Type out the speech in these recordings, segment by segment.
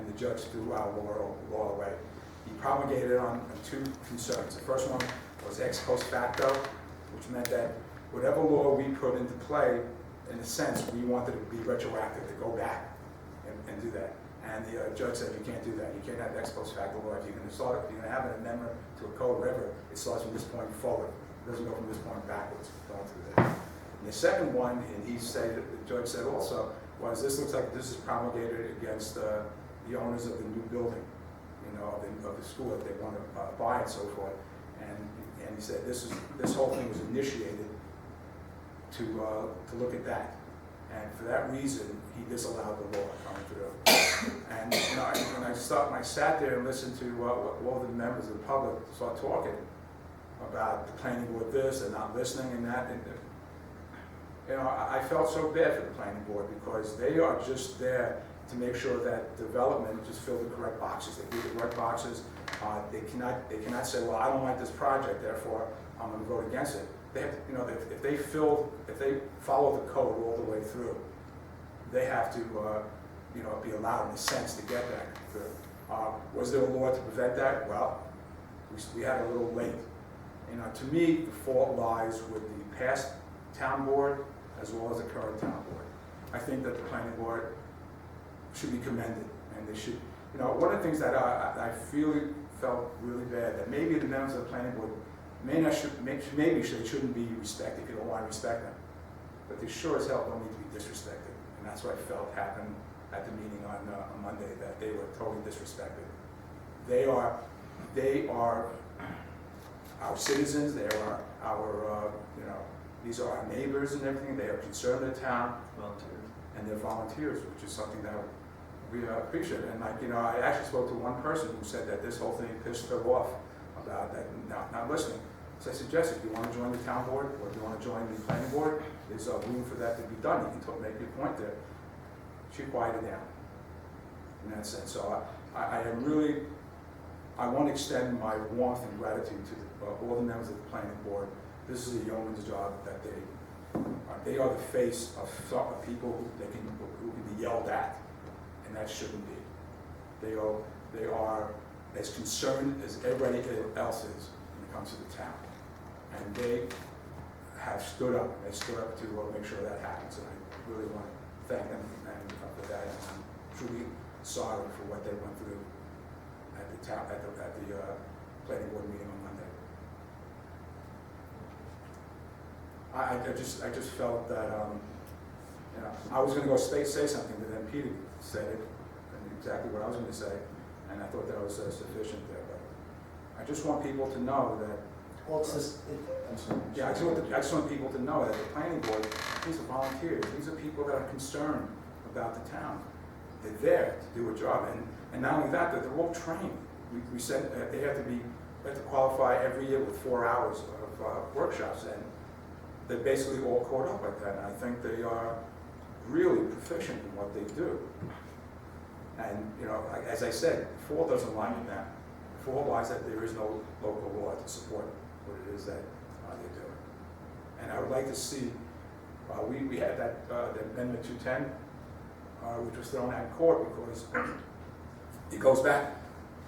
and the judge threw our law away. He promulgated on two concerns. The first one was ex post facto, which meant that whatever law we put into play, in a sense, we wanted it to be retroactive, to go back and do that. And the judge said, you can't do that. You can't have ex post facto law. If you're going to have an amendment to a code, whatever, it starts from this point forward. It doesn't go from this point backwards, going through that. And the second one, and he said, the judge said also, was this looks like this is promulgated against the owners of the new building, of the school that they want to buy and so forth. And he said this whole thing was initiated to look at that. And for that reason, he disallowed the law coming through. And when I sat there and listened to all the members of the public start talking about the planning board this and not listening and that, and I felt so bad for the planning board because they are just there to make sure that development just fill the correct boxes. They do the correct boxes. They cannot say, well, I don't like this project, therefore I'm going to vote against it. They have to, if they follow the code all the way through, they have to, be allowed in a sense to get that through. Was there a law to prevent that? Well, we had a little late. To me, the fault lies with the past town board as well as the current town board. I think that the planning board should be commended, and they should. One of the things that I felt really bad that maybe the members of the planning board maybe they shouldn't be respected if you don't want to respect them, but they sure as hell don't need to be disrespected, and that's what I felt happened at the meeting on Monday, that they were totally disrespected. They are our citizens. They are our these are our neighbors and everything. They are concerned with the town, Volunteers. and they're volunteers, which is something that we appreciate. And I actually spoke to one person who said that this whole thing pissed her off about that, not listening. So I suggested, if you want to join the town board or if you want to join the planning board, there's room for that to be done. You can make your point there. She quieted down in that sense. So I want to extend my warmth and gratitude to all the members of the planning board. This is a yeoman's job that they are the face of people who can be yelled at, and that shouldn't be. They are as concerned as everybody else is when it comes to the town, and they have stood up. They stood up to make sure that happens, and I really want to thank them for that. And I'm truly sorry for what they went through at the planning board meeting on Monday. I just felt that I was going to go say something, but then Peter said it, and exactly what I was going to say, and I thought that was sufficient there. But I just want people to know that. Well, it's just. I'm sorry. Yeah, I just want people to know that the planning board, these are volunteers. These are people that are concerned about the town. They're there to do a job, and not only that, they're all trained. We said they have to qualify every year with 4 hours of workshops, and they're basically all caught up like that. And I think they are really proficient in what they do. And as I said, fall doesn't lie with that. Fall lies that there is no local law to support what it is that they're doing. And I would like to see, we had that the Amendment 210, which was thrown out in court because it goes back.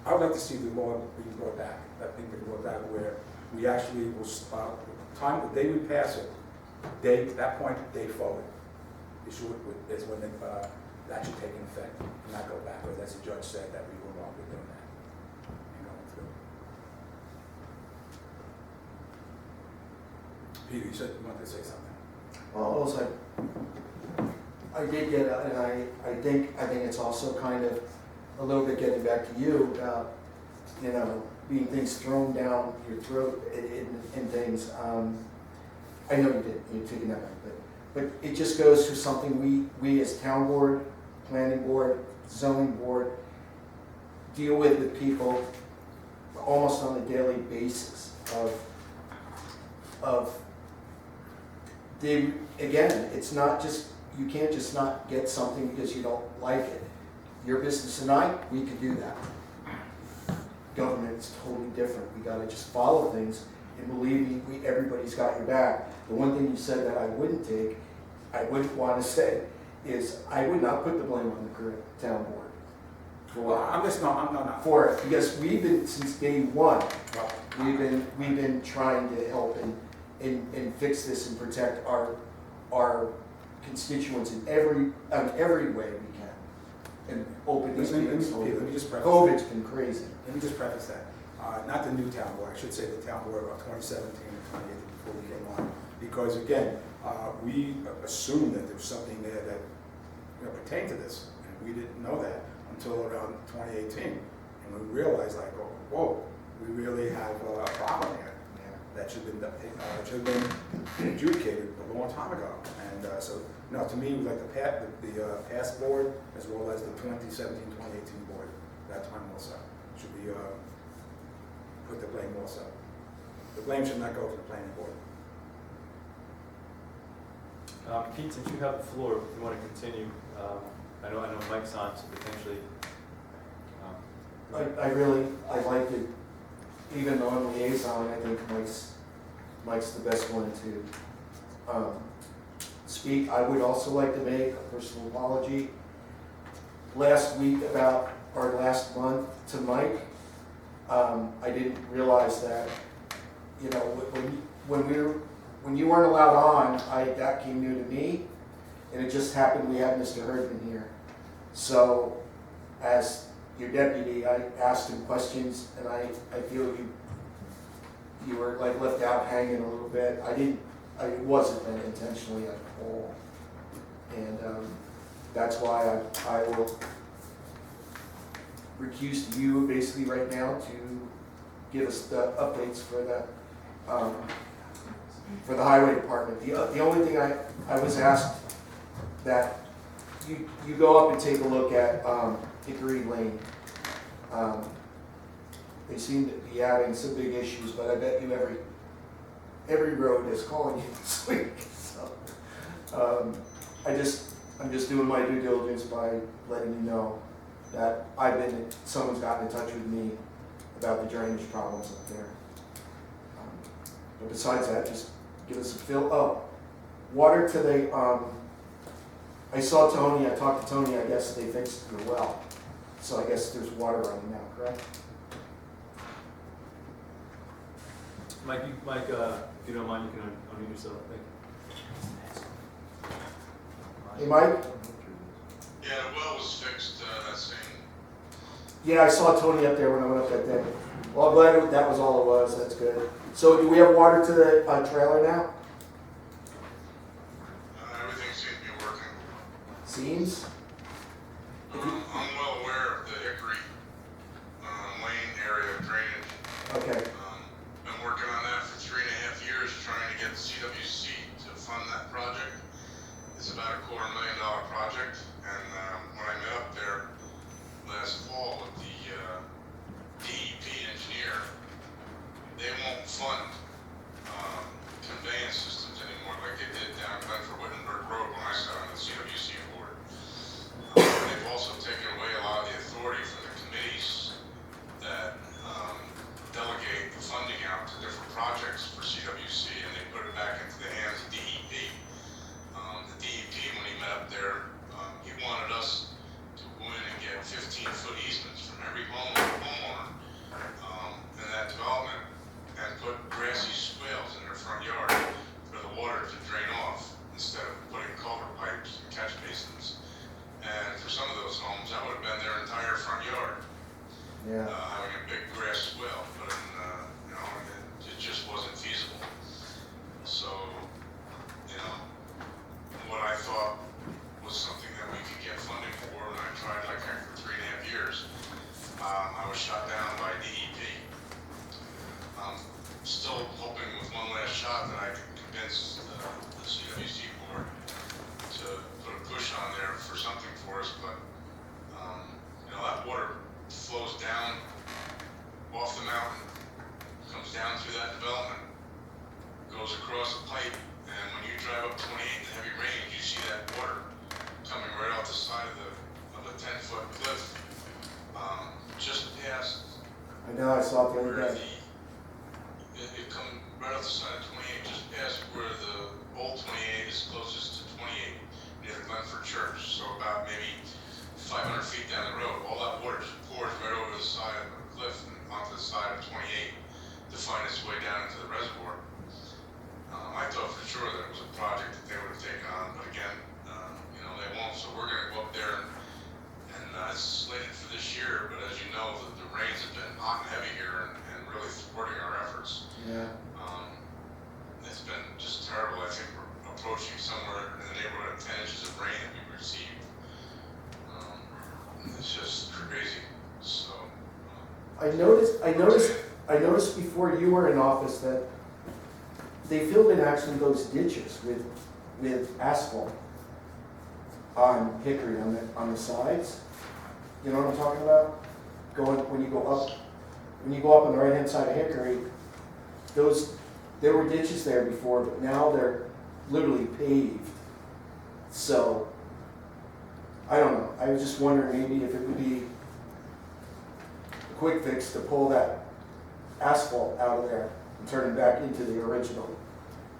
I would like to see the law being brought back, that thing being brought back where we actually will, the day we pass it, at that point, day forward, is when that should take effect and not go backwards. As the judge said, that we were wrong with doing that. Peter, you said you wanted to say something. Well, also, I did get, and I think it's also kind of a little bit getting back to you about, being things thrown down your throat and things. I know you did, you're taking that one, but it just goes to something we as town board, planning board, zoning board, deal with people almost on a daily basis of again, it's not just, you can't just not get something because you don't like it. Your business tonight, we could do that. Government is totally different. We got to just follow things, and believe me, everybody's got your back. The one thing you said that I wouldn't want to say, is I would not put the blame on the current town board. Well, I'm just, no, I'm not. for it, because we've been, since day one, Well, we've been trying to help and fix this and protect our constituents in every way we can. And open these Let me meetings. just preface. COVID's been crazy. Let me just preface that. Not the new town board, I should say the town board of 2017 and 2018 before we came on. Because again, we assumed that there was something there that pertained to this. And we didn't know that until around 2018. And we realized like, oh, whoa, we really have a problem here. That should have been adjudicated a long time ago. And so, no, to me, it was like the past board as well as the 2017, 2018 board, that time also, should be put the blame also. The blame should not go to the planning board. Pete, since you have the floor, if you want to continue, I know Mike's on, so potentially. I liked it, even on liaison, I think Mike's the best one to speak. I would also like to make a personal apology. Last week, about our last month to Mike, I didn't realize that, when you weren't allowed on, that came new to me, and it just happened we had Mr. Herdman here. So, as your deputy, I asked him questions, and I feel you were like left out hanging a little bit. It wasn't meant intentionally at all, and that's why I will recuse to you basically right now to give us the updates for the highway department. The only thing I was asked that you go up and take a look at Hickory Lane. They seem to be having some big issues, but I bet you every road is calling you this week. So I'm just doing my due diligence by letting you know that someone's gotten in touch with me about the drainage problems up there. But besides that, just give us a feel. Oh, water to the, I saw Tony, I talked to Tony, I guess they fixed the well. So I guess there's water running now, correct? Mike, if you don't mind, you can unmute yourself. Hey, Mike? Yeah, the well was fixed, that same. Yeah, I saw Tony up there when I went up that day. Well, I'm glad that was all it was. That's good. So do we have water to the trailer now? Everything seems to be working. Seems? I'm well aware of the Hickory Lane area drainage. Okay. Been working on that for 3.5 years, trying to get the CWC to fund that project. It's about a $250,000 project, and when I met up there last fall with the DEP engineer, they won't fund conveyance systems anymore like they did down Glenford-Wittenberg Road when I sat on the CWC board. They've also taken away a lot of the authority from the committees that delegate the funding out to different projects for CWC, and they put it back into the hands of DEP. The DEP, when he met up there, he wanted us to go in and get 15-foot easements from every homeowner in that development and put grassy swales in their front yard for the water to drain off instead of putting culvert pipes and catch basins. And for some of those homes, that would have been their entire front yard, Yeah. having a big grass swale, but it just wasn't feasible. So, what I thought was something that we could get funding for, and I tried like heck for 3.5 years, I was shot down by DEP. I'm still hoping with one last shot that I can convince the CWC board to put a push on there for something for us, but that water flows down off the mountain, comes down through that development, goes across a pipe, and when you drive up 28 in the heavy rain, you see that water coming right off the side of a 10-foot cliff, just past I know, I saw it the where other day. it come right off the side of 28, just past where the old 28 is closest to 28 near the Glenford Church. So about maybe 500 feet down the road, all that water is it's just crazy, so. I noticed before you were in office that they filled in actually those ditches with asphalt on Hickory, on the sides. You know what I'm talking about? When you go up on the right-hand side of Hickory, there were ditches there before, but now they're literally paved. So, I don't know, I was just wondering maybe if it would be a quick fix to pull that asphalt out of there and turn it back into the original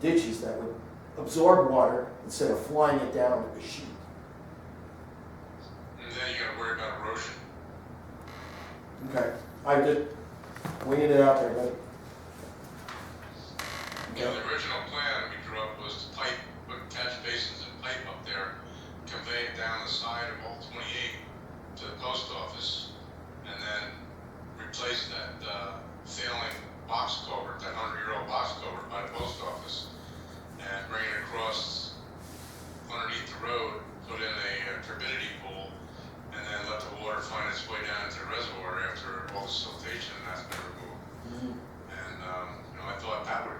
ditches that would absorb water instead of flying it down with a sheet. And then you gotta worry about erosion. Okay, I did winging it out there, but. You know, the original plan we drew up was to put catch basins and pipe up there, convey it down the side of all 28 to the post office, and then replace that failing box culvert, that 100-year-old box culvert by the post office, and bring it across underneath the road, put in a turbidity pool, and then let the water find its way down into the reservoir after all the siltation has been removed. And you know, I thought that would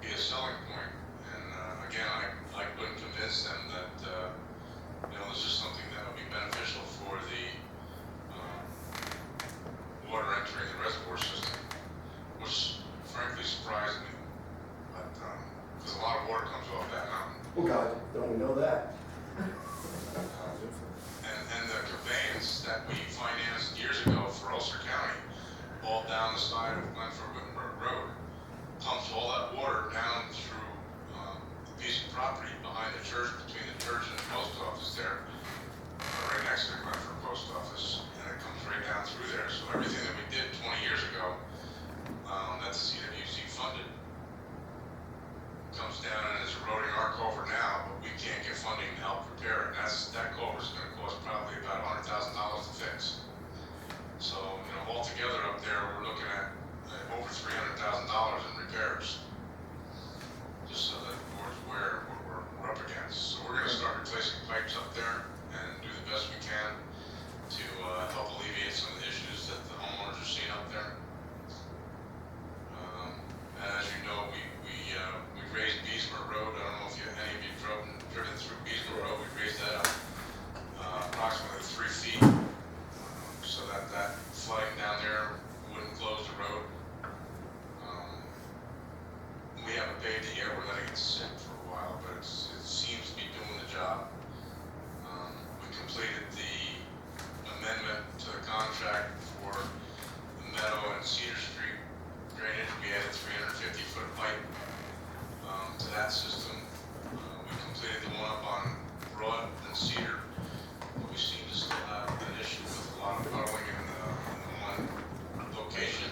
be a selling point. And again, I couldn't convince them that you know, this is something that would be beneficial for the water entering the reservoir system, which frankly surprised me. But because a lot of water comes off that mountain. Oh God, don't we know that? And the conveyance that we financed years ago for Ulster County, all down the side of Glenford-Wittenberg Road, pumps all that water down through the piece of property behind the church, between the church and the post office there, right next to the Glenford post office, and it comes right down through there. So everything that we did 20 years ago, that the CWC funded, comes down and is eroding our culvert now, but we can't get funding to help repair it. That culvert's going to cost probably about $100,000 to fix. So, you know, altogether up there, we're looking at over $300,000 in repairs. Just so that the board's aware of what we're up against. So we're going to start replacing pipes up there and do the best we can to help alleviate some of the issues that the homeowners are seeing up there. And as you know, we raised Beesmer Road. I don't know if any of you driven through Beesmer Road. We raised that up approximately 3 feet so that flooding down there wouldn't close the road. We haven't paved it yet. We're letting it sit for a while, but it seems to be doing the job. We completed the amendment to the contract for the Meadow and Cedar Street drainage. We added 350-foot pipe to that system. We completed the one up on Broad and Cedar, but we seem to still have an issue with a lot of puddling in the one location.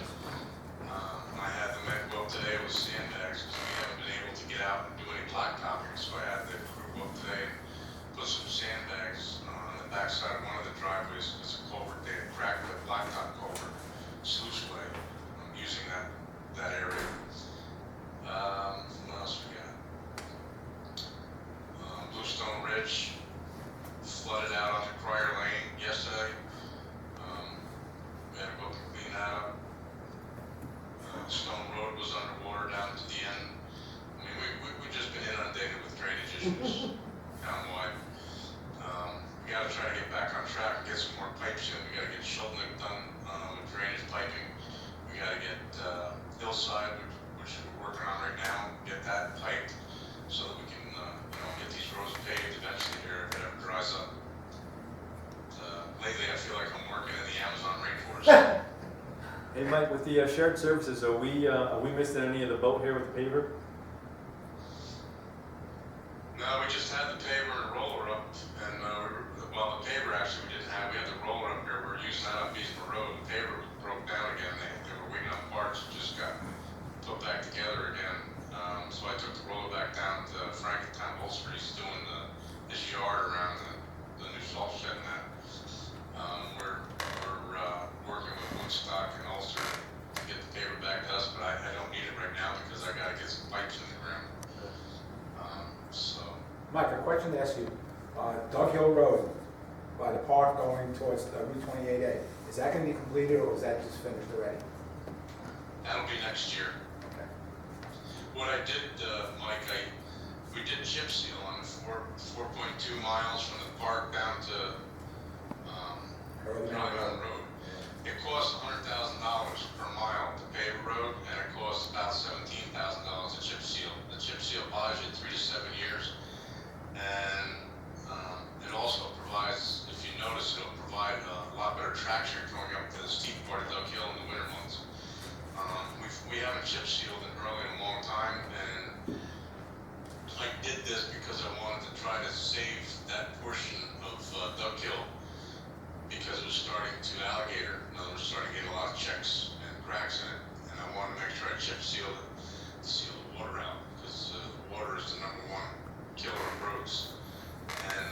I had the men go up today with sandbags because we haven't been able to get out and do any blacktopping, so I had the crew go up today and put some sandbags on the backside of one of the driveways. It's a culvert. They had cracked the blacktop culvert sluiceway using that area. What else we got? Bluestone Ridge flooded out onto Crier Lane yesterday. We had to go clean that up. Stone Road was underwater down to the end. I mean, we've just been inundated with drainage issues townwide. We got to try to get back on track and get some more pipes in. We got to get Schultnick done with drainage piping. We got to get Hillside, which we're working on right now, get that piped so that we can get these roads paved eventually here if it ever dries up. Lately, I feel like I'm working in the Amazon rainforest. Hey Mike, with the shared services, are we missing any of the boat here with the paver? No, we just had the paver and roller up, and well, the paver actually we didn't have. We had the roller up here. We were using that on Beesmer Road. The paver broke down again. They were waiting on parts. It just got put back together again. So I took the roller back down to Frank at Town Holster. He's doing his yard around the new salt shed and that. We're working with Woodstock and Ulster to get the paver back to us, but I don't need it right now because I got to get some pipes in the ground. So. Mike, a question to ask you. Dug Hill Road, by the park going towards Route 28A. Is that gonna be completed, or is that just finished already? That'll be next year. Okay. What I did, Mike, we did chip seal on 4.2 miles from the park down to, Early Dry Mountain Mountain Road. Road. It costs $100,000 per mile to pave a road, and it costs about $17,000 to chip seal. The chip seal buys you 3 to 7 years, and it also provides, if you notice, it'll provide a lot better traction going up to the steep part of Duck Hill in the winter months. We haven't chip sealed in Early in a long time, and I did this because I wanted to try to save that portion of Duck Hill, because it was starting to alligator. In other words, starting to get a lot of checks and cracks in it, and I wanted to make sure I chip sealed it to seal the water out, because water is the #1 killer of roads. And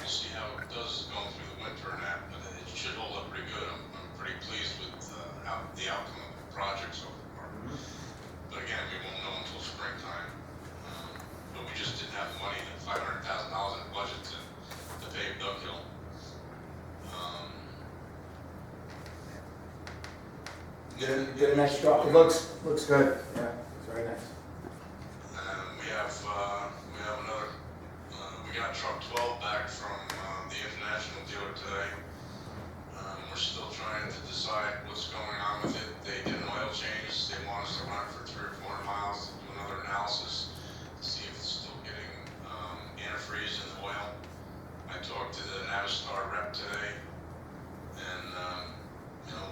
we'll see how it does going through the winter and that, but it should hold up pretty good. I'm pretty pleased with the outcome of the project so far. But again, we won't know until springtime. But we just didn't have the money, $500,000 in the budget to pave Duck Hill. Did a nice job. It looks good. Yeah, it's very nice. We have another, we got truck 12 back from the international dealer today. We're still trying to decide what's going on with it. They did an oil change. They want us to run it for 300 or 400 miles to do another analysis to see if it's still getting antifreeze in the oil. I talked to the Navistar rep today, and we'll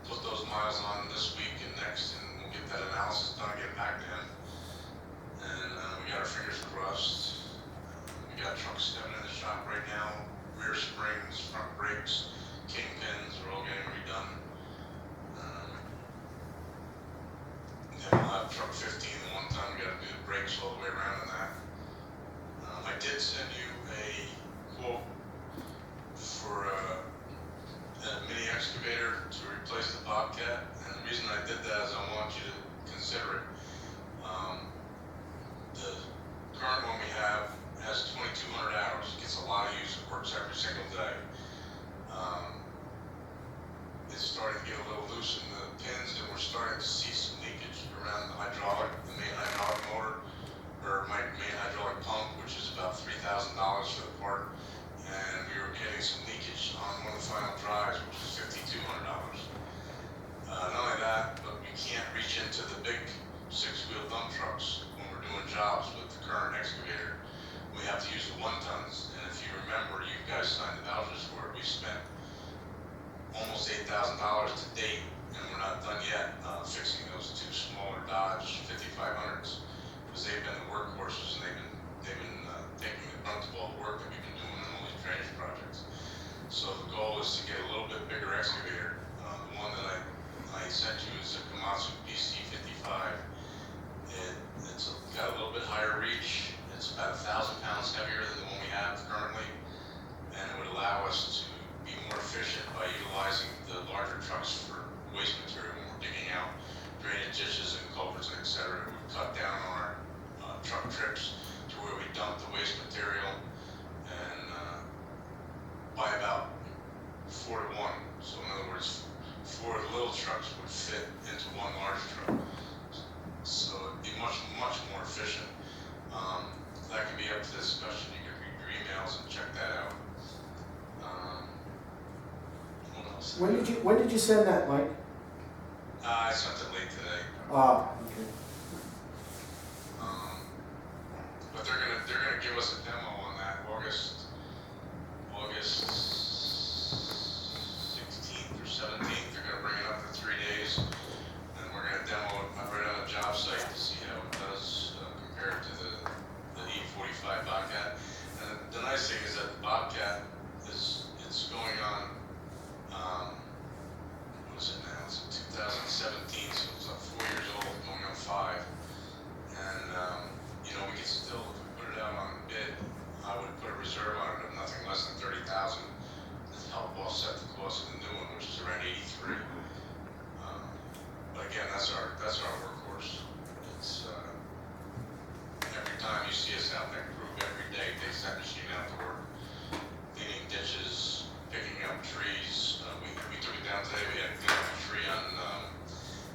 put those miles on this week and next, and we'll get that analysis done, get back to him. And we got our fingers crossed. We got truck 7 in the shop right now. Rear springs, front brakes, kingpins are all getting redone. Then we'll have truck 15 the one time. We got to do the brakes all the way around in that. I did send you a quote for a mini excavator to replace the Bobcat, and the reason I did that is I want you to consider it. The current one we have has 2,200 hours. It gets a lot of use. It works every single day. It's starting to get a little loose in the pins, and we're starting to see some leakage around the main hydraulic motor, or my main hydraulic pump, which is about $3,000 for the part. And we were getting some leakage on one of the final drives, which is $5,200. Not only that, but we can't reach into the big 6-wheel dump trucks when we're doing jobs with the current excavator. We have to use the 1-tons, and if you remember, you guys signed the vouchers for it. We spent almost $8,000 to date, and we're not done yet fixing those 2 smaller Dodge 5500s, because they've been the workhorses, and they've been taking the brunt of all the work that we've been doing on all these drainage projects. So the goal is to get a little bit bigger excavator. The one that I sent you is a Komatsu PC55. It's got a little bit higher reach. It's about 1,000 pounds heavier than the one we have currently, and it would allow us to be more efficient by utilizing the larger trucks for waste material when we're digging out drainage ditches and culverts and et cetera. It would cut down on our truck trips to where we dump the waste material, and by about 4 to 1. So in other words, 4 of the little trucks would fit into 1 large truck. So it'd be much more efficient. That can be up to discussion. You can read your emails and check that out. What else? When did you send that, Mike? I sent it late today. Okay. But they're gonna give us a demo on that August 16th or 17th. They're gonna bring it up for 3 days, and we're gonna demo it right on a job site to see how it does compared to the E45 Bobcat. And the nice thing is that the Bobcat it's going on. What is it now? It's 2017, so it's like 4 years old, going on 5. And we can still, if we put it out on bid, I would put a reserve on it of nothing less than $30,000 to help offset the cost of the new one, which is around 83. But again, that's our workhorse. It's every time you see us out there, crew every day takes that machine out to work. cleaning ditches, picking up trees. We took it down today. We had to get a tree on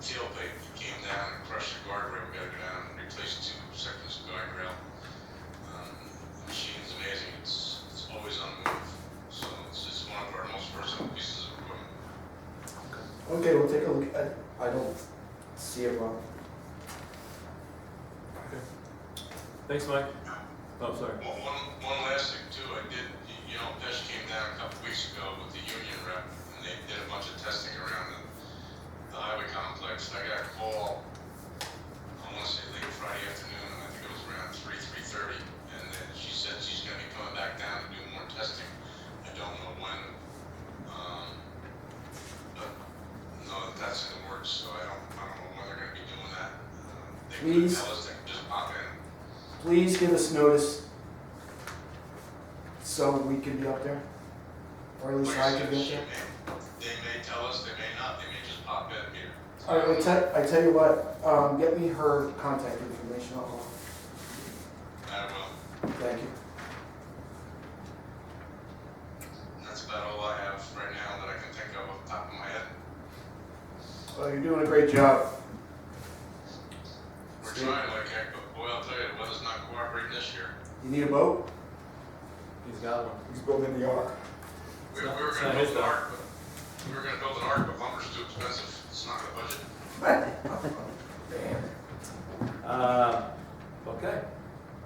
tailpipe. It came down and crushed the guardrail. We got to go down and replace 2 sections of guardrail. The machine's amazing. It's always on the move. So it's one of our most versatile pieces of equipment. Okay, we'll take a look. I don't see a problem. Thanks, Mike. Oh, sorry. Well, one last thing too, Pesh came down a couple weeks ago with the union rep, and they did a bunch of testing around the highway complex. I got a call, I want to say late Friday afternoon, and I think it was around 3:30, and then she said she's going to be coming back down to do more testing. I don't know when, but no, that's in the works, so I don't know when they're going to be doing that. They could Please. tell us they could just pop in. Please give us notice so we can be up there, or at least I can be up there. They may tell us, they may not, they may just pop in here. All right, I tell you what, get me her contact information. I will. Thank you. That's about all I have right now that I can think of off the top of my head. Well, you're doing a great job. We're trying like heck, but boy, I'll tell you, the weather's not cooperating this year. You need a boat? He's got one. He's building the ark. We It's not- were it's gonna not build his an though. ark, but lumber's too expensive. It's not in the budget. Okay,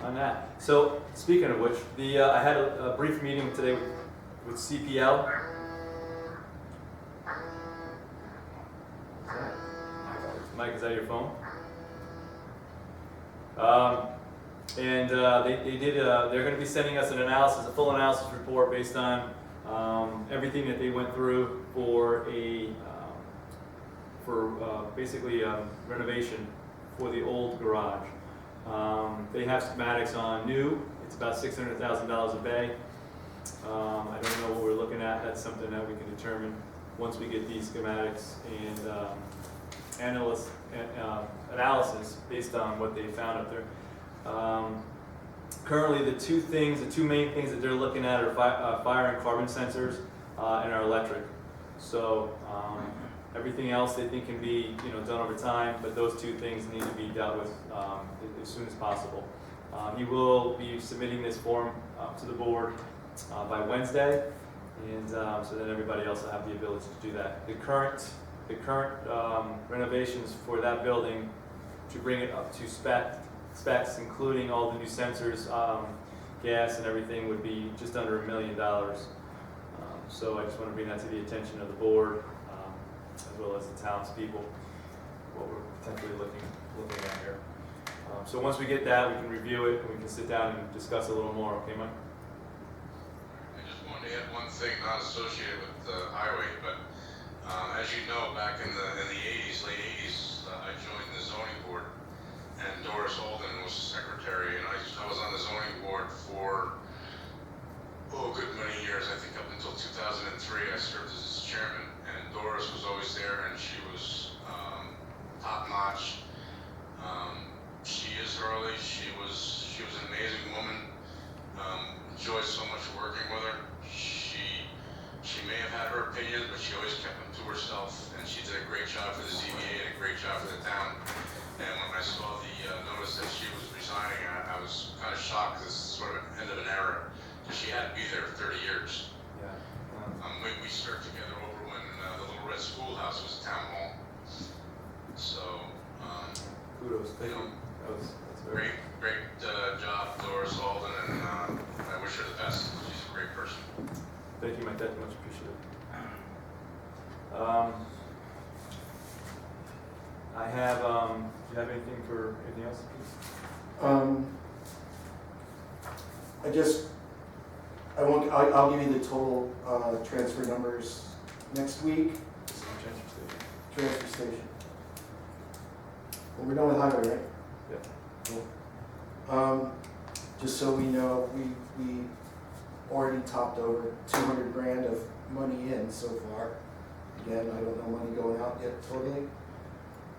on that. So, speaking of which, I had a brief meeting today with CPL. Mike, is that your phone? And they're going to be sending us an analysis, a full analysis report based on everything that they went through for basically renovation for the old garage. They have schematics on new. It's about $600,000 a bay. I don't know what we're looking at. That's something that we can determine once we get these schematics and analysis based on what they found up there. Currently, the two main things that they're looking at are fire and carbon sensors and our electric. So everything else they think can be done over time, but those 2 things need to be dealt with as soon as possible. He will be submitting this form to the board by Wednesday, and so then everybody else will have the ability to do that. The current renovations for that building to bring it up to specs, including all the new sensors, gas and everything, would be just under $1 million. So I just want to bring that to the attention of the board, as well as the townspeople, what we're potentially looking at here. So once we get that, we can review it and we can sit down and discuss a little more. Okay, Mike? I just wanted to add one thing not associated with the highway, but as you know, back in the 80s, late 80s, I joined the zoning board, and Doris Holden was secretary, and I was on the zoning board for a good many years. I think up until 2003, I served as its chairman, and Doris was always there, and she was top notch. She is early. She was an amazing woman. Enjoyed so much working with her. She may have had her opinions, but she always kept them to herself, and she did a great job for the ZBA and a great job for the town. And when I saw the notice that she was resigning, I was kind of shocked. This is sort of an end of an era, because she had to be there for 30 years. Yeah. We served together over when the Little Red Schoolhouse was town hall. So, Kudos. Thank you. That's very great job, Doris Alden, and I wish her the best. She's a great person. Thank you, Mike. That's much appreciated. I have. Do you have anything else, please? I'll give you the total transfer numbers next week. This is the transfer station. Transfer station. Well, we're done with highway, right? Yeah. Cool. Just so we know, we already topped over 200 grand of money in so far. Again, I don't know money going out yet totally,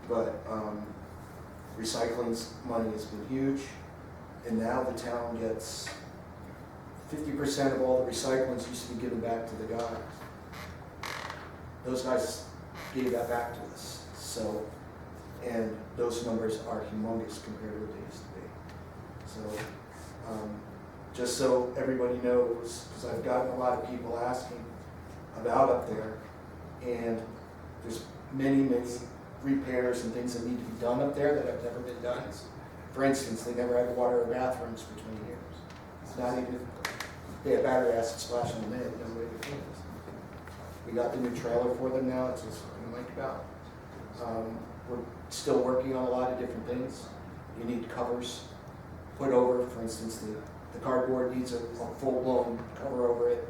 but recycling's money has been huge, and now the town gets 50% of all the recyclings used to be given back to the guys. Those guys gave that back to us. So, and those numbers are humongous compared to what they used to be. So, just so everybody knows, because I've gotten a lot of people asking about up there, and there's many repairs and things that need to be done up there that have never been done. For instance, they never had water or bathrooms for 20 years. It's not even, they had battery acid splash on them, no way to clean this. We got the new trailer for them now, that's what's I'm like about. We're still working on a lot of different things. You need covers put over, for instance, the cardboard needs a full-blown cover over it.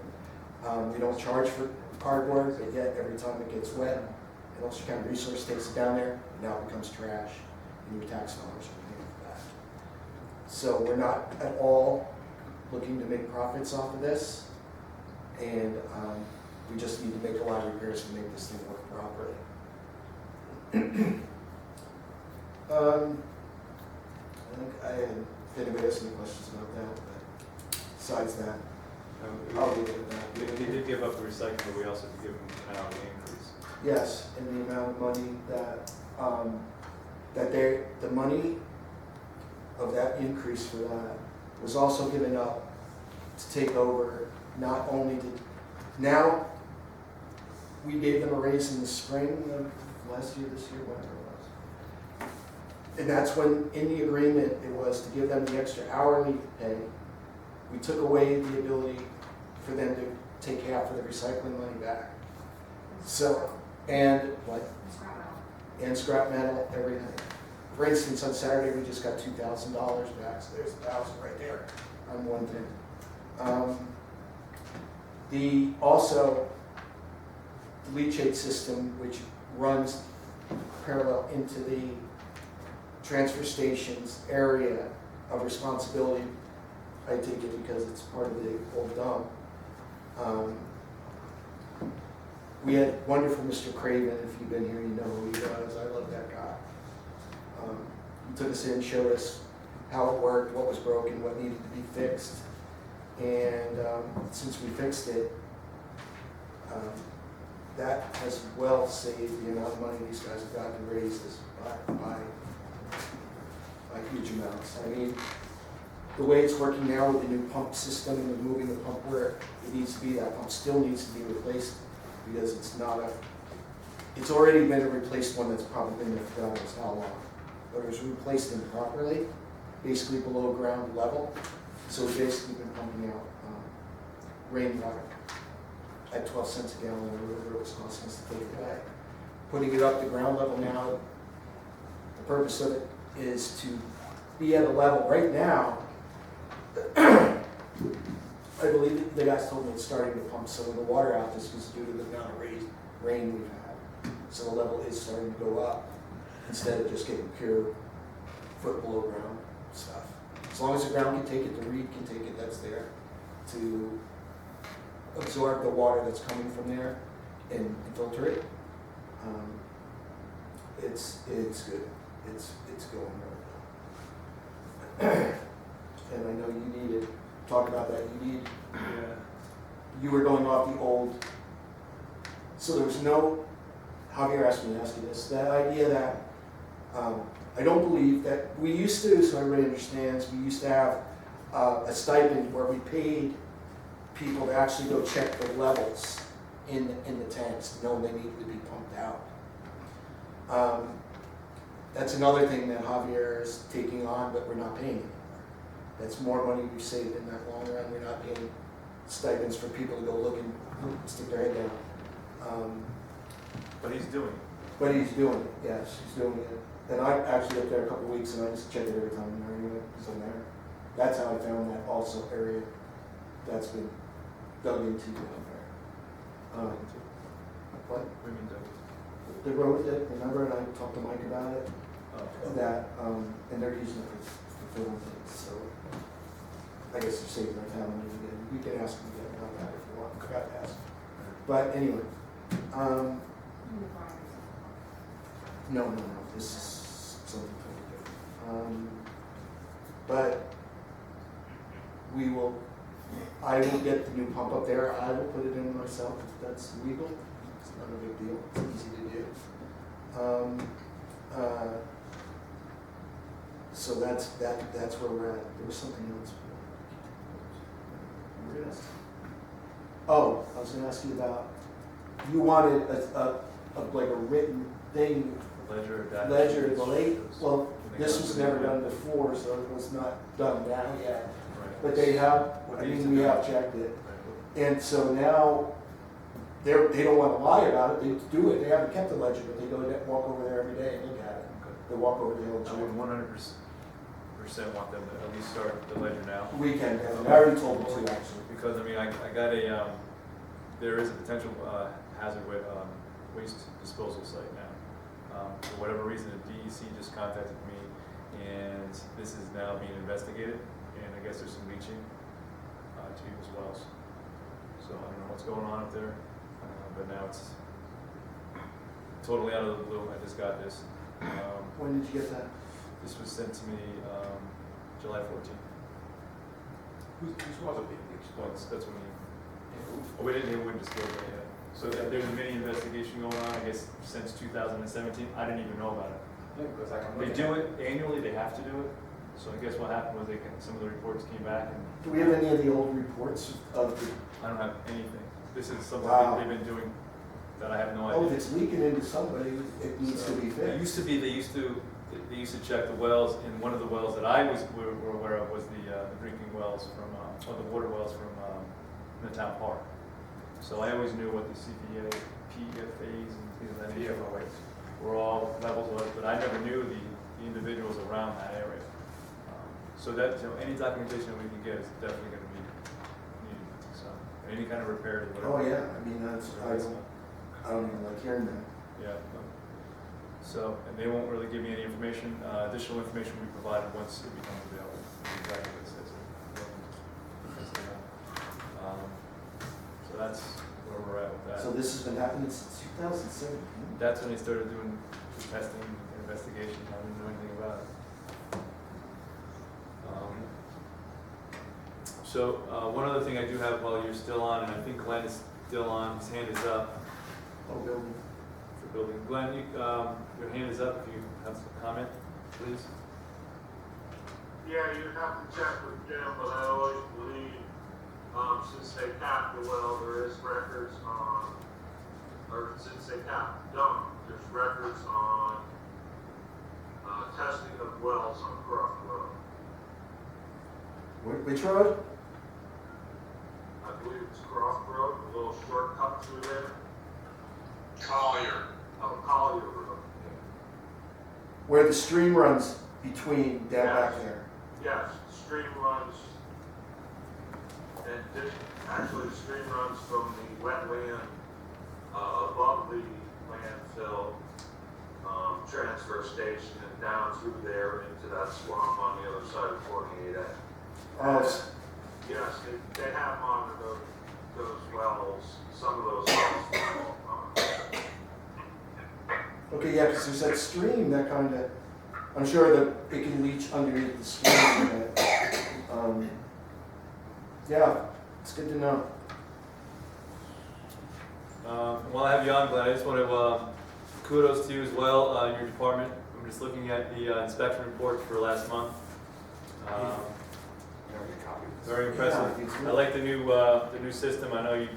We don't charge for cardboard, but yet every time it gets wet, and Ulster County Resource takes it down there, now it becomes trash, and your tax dollars are paying for that. So we're not at all looking to make profits off of this, and we just need to make a lot of repairs to make this thing work properly. If anybody has any questions about that, but besides that, I'll leave it at that. We did give up the recycling, but we also did give them an hourly increase. Yes, and the amount of money that, the money of that increase for that was also given up to take over, not only now, we gave them a raise in the spring of last year, this year, whatever it was. And that's when, in the agreement, it was to give them the extra hourly pay. We took away the ability for them to take half of the recycling money back. So, and what? And scrap metal, everything. For instance, on Saturday, we just got $2,000 back, so there's $1,000 right there on one thing. Also, the leachate system, which runs parallel into the transfer station's area of responsibility, I take it because it's part of the old dump. We had wonderful Mr. Craven. If you've been here, you know who he was. I love that guy. He took us in, showed us how it worked, what was broken, what needed to be fixed. And since we fixed it, that has well saved the amount of money these guys have gotten raises by huge amounts. I mean, the way it's working now with the new pump system and moving the pump where it needs to be, that pump still needs to be replaced because it's already been a replaced one that's probably been there for God knows how long. But it was replaced improperly, basically below ground level. So we've basically been pumping out rainwater at 12 cents a gallon or whatever it was costing us to take it away. Putting it up to ground level now, the purpose of it is to be at a level right now. I believe the guys told me it's starting to pump some of the water out just because due to the amount of rain we've had. So the level is starting to go up instead of just getting pure foot below ground stuff. As long as the ground can take it, the reed can take it, that's there to absorb the water that's coming from there and filter it. It's good. It's going really well. And I know you needed, talk about that, you were going off the old, so there was no, Javier asked me to ask you this, that idea that, I don't believe that, we used to, so everybody understands, we used to have a stipend where we paid people to actually go check the levels in the tanks, knowing they needed to be pumped out. That's another thing that Javier is taking on, but we're not paying anymore. That's more money we've saved in that long run. We're not paying stipends for people to go look and stick their head down. But he's doing it. But he's doing it, yes, he's doing it. And I actually up there a couple of weeks and I just check it every time I'm there anyway, because I'm there. That's how I found that also area that's been dug into down there. What? We mean The road that, remember, and I talked to Mike about it, Oh. that, and they're using it for filling things, so I guess they're saving our town money again. You can ask me again about that if you want, I forgot to ask. But anyway, no, this is something totally different. But we will I will get the new pump up there, I will put it in myself if that's legal, it's not a big deal, it's easy to do. So that's where we're at. There was something else. Oh, I was gonna ask you about, you wanted like a written thing, Ledger, the late, well, this was never done before, so it was not done now yet. Right. But they have, I mean, we have checked it. And so now, they don't wanna lie about it, they do it, they haven't kept the ledger, but they go, walk over there every day and look at it. They walk over the hill and I check. would 100% want them to at least start the ledger now. We can, I already told them to actually. Because, I mean, I got a, there is a potential hazard with waste disposal site now. For whatever reason, the DEC just contacted me, and this is now being investigated, and I guess there's some leaching to people's wells. So I don't know what's going on up there, but now it's totally out of the blue. I just got this. When did you get that? This was sent to me July 14th. Whose was it being leached? That's when we wouldn't disclose that yet. So there's a mini investigation going on, I guess, since 2017. I didn't even know about it. Yeah, because I can They look do at it annually, they have to do it. So I guess what happened was some of the reports came back and Do we have any of the old reports of the, I don't have anything. This is something Wow. they've been doing that I have no oh, if idea. it's leaking into somebody, it needs to be It fixed. used to be, they used to check the wells, and one of the wells that I were aware of was the drinking wells from, or the water wells from the town park. So I always knew what the CPA, PFAs and things of that nature were all levels of it, but I never knew the individuals around that area. So that, any documentation that we can get is definitely gonna be needed, so, any kind of repairs, whatever. Oh, yeah, I mean, that's, I don't even like hearing that. Yeah. So, and they won't really give me any information, additional information will be provided once it becomes available, exactly what it says. So that's where we're at with that. So this has been happening since 2017? That's when they started doing the testing, investigation, I didn't know anything about it. So, one other thing I do have while you're still on, and I think Glenn is still on, his hand is up Oh, building. for building. Glenn, your hand is up if you have some comment, please. Yeah, you have to check with Jim, but I always believe, since they capped the well, there is records on, or since they capped the dump, there's records on, testing of wells on Croft Road. Which road? I believe it's Croft Road, a little shortcut through there, Collier. Collier Road. Where the stream runs between down back there. Yes, the stream runs, and actually the stream runs from the wetland, above the landfill, transfer station and down through there into that swamp on the other side of 48A. Oh, Yes, they have monitored those wells, some of those wells. okay, yeah, because there's that stream that kind of, I'm sure that it can reach underneath the stream. But, yeah, it's good to know. While I have you on, Glenn, I just want to kudos to you as well in your department. I'm just looking at the inspection report for last month. Very impressive. Yeah, I like the new system. I know it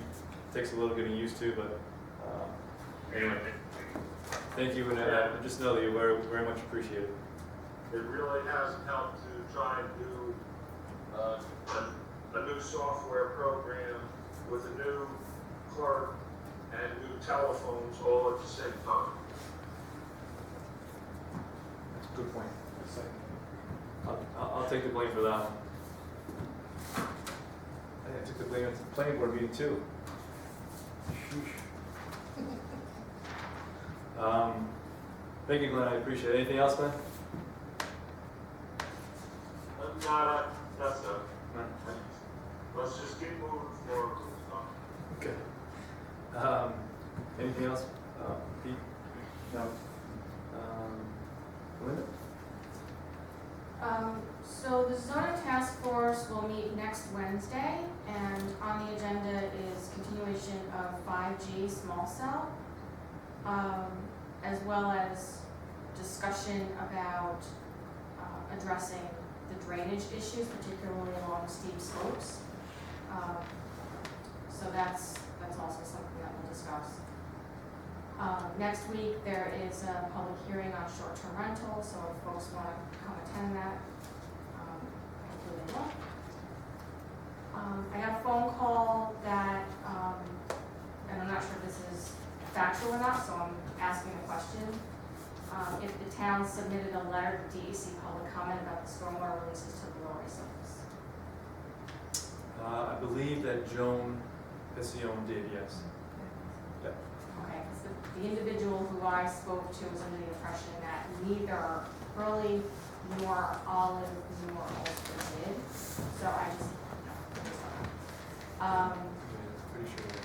takes a little getting used to, but anyway, thank you, and just know that you're very, very much appreciated. It really has helped to try and do a new software program with a new clerk and new telephones all at the same time. That's a good point. I'll take the blame for that one. I took the blame at the planning board meeting too. Thank you, Glenn. I appreciate it. Anything else, Glenn? That's it. No. Let's just keep moving forward with stuff. Okay. Anything else, Pete? No. Linda? So the zoning task force will meet next Wednesday, and on the agenda is continuation of 5G small cell, as well as discussion about addressing the drainage issues, particularly along steep slopes. So that's also something that we'll discuss. Next week, there is a public hearing on short-term rental, so if folks want to come attend that, hopefully they will. I got a phone call that, and I'm not sure if this is factual or not, so I'm asking the question. If the town submitted a letter to DEC public comment about the stormwater releases to the lower surface. I believe that Joan Pessione did, yes. Yep. Okay, because the individual who I spoke to was under the impression that neither Hurley nor Olive nor Ulster did. So I just, Pretty sure.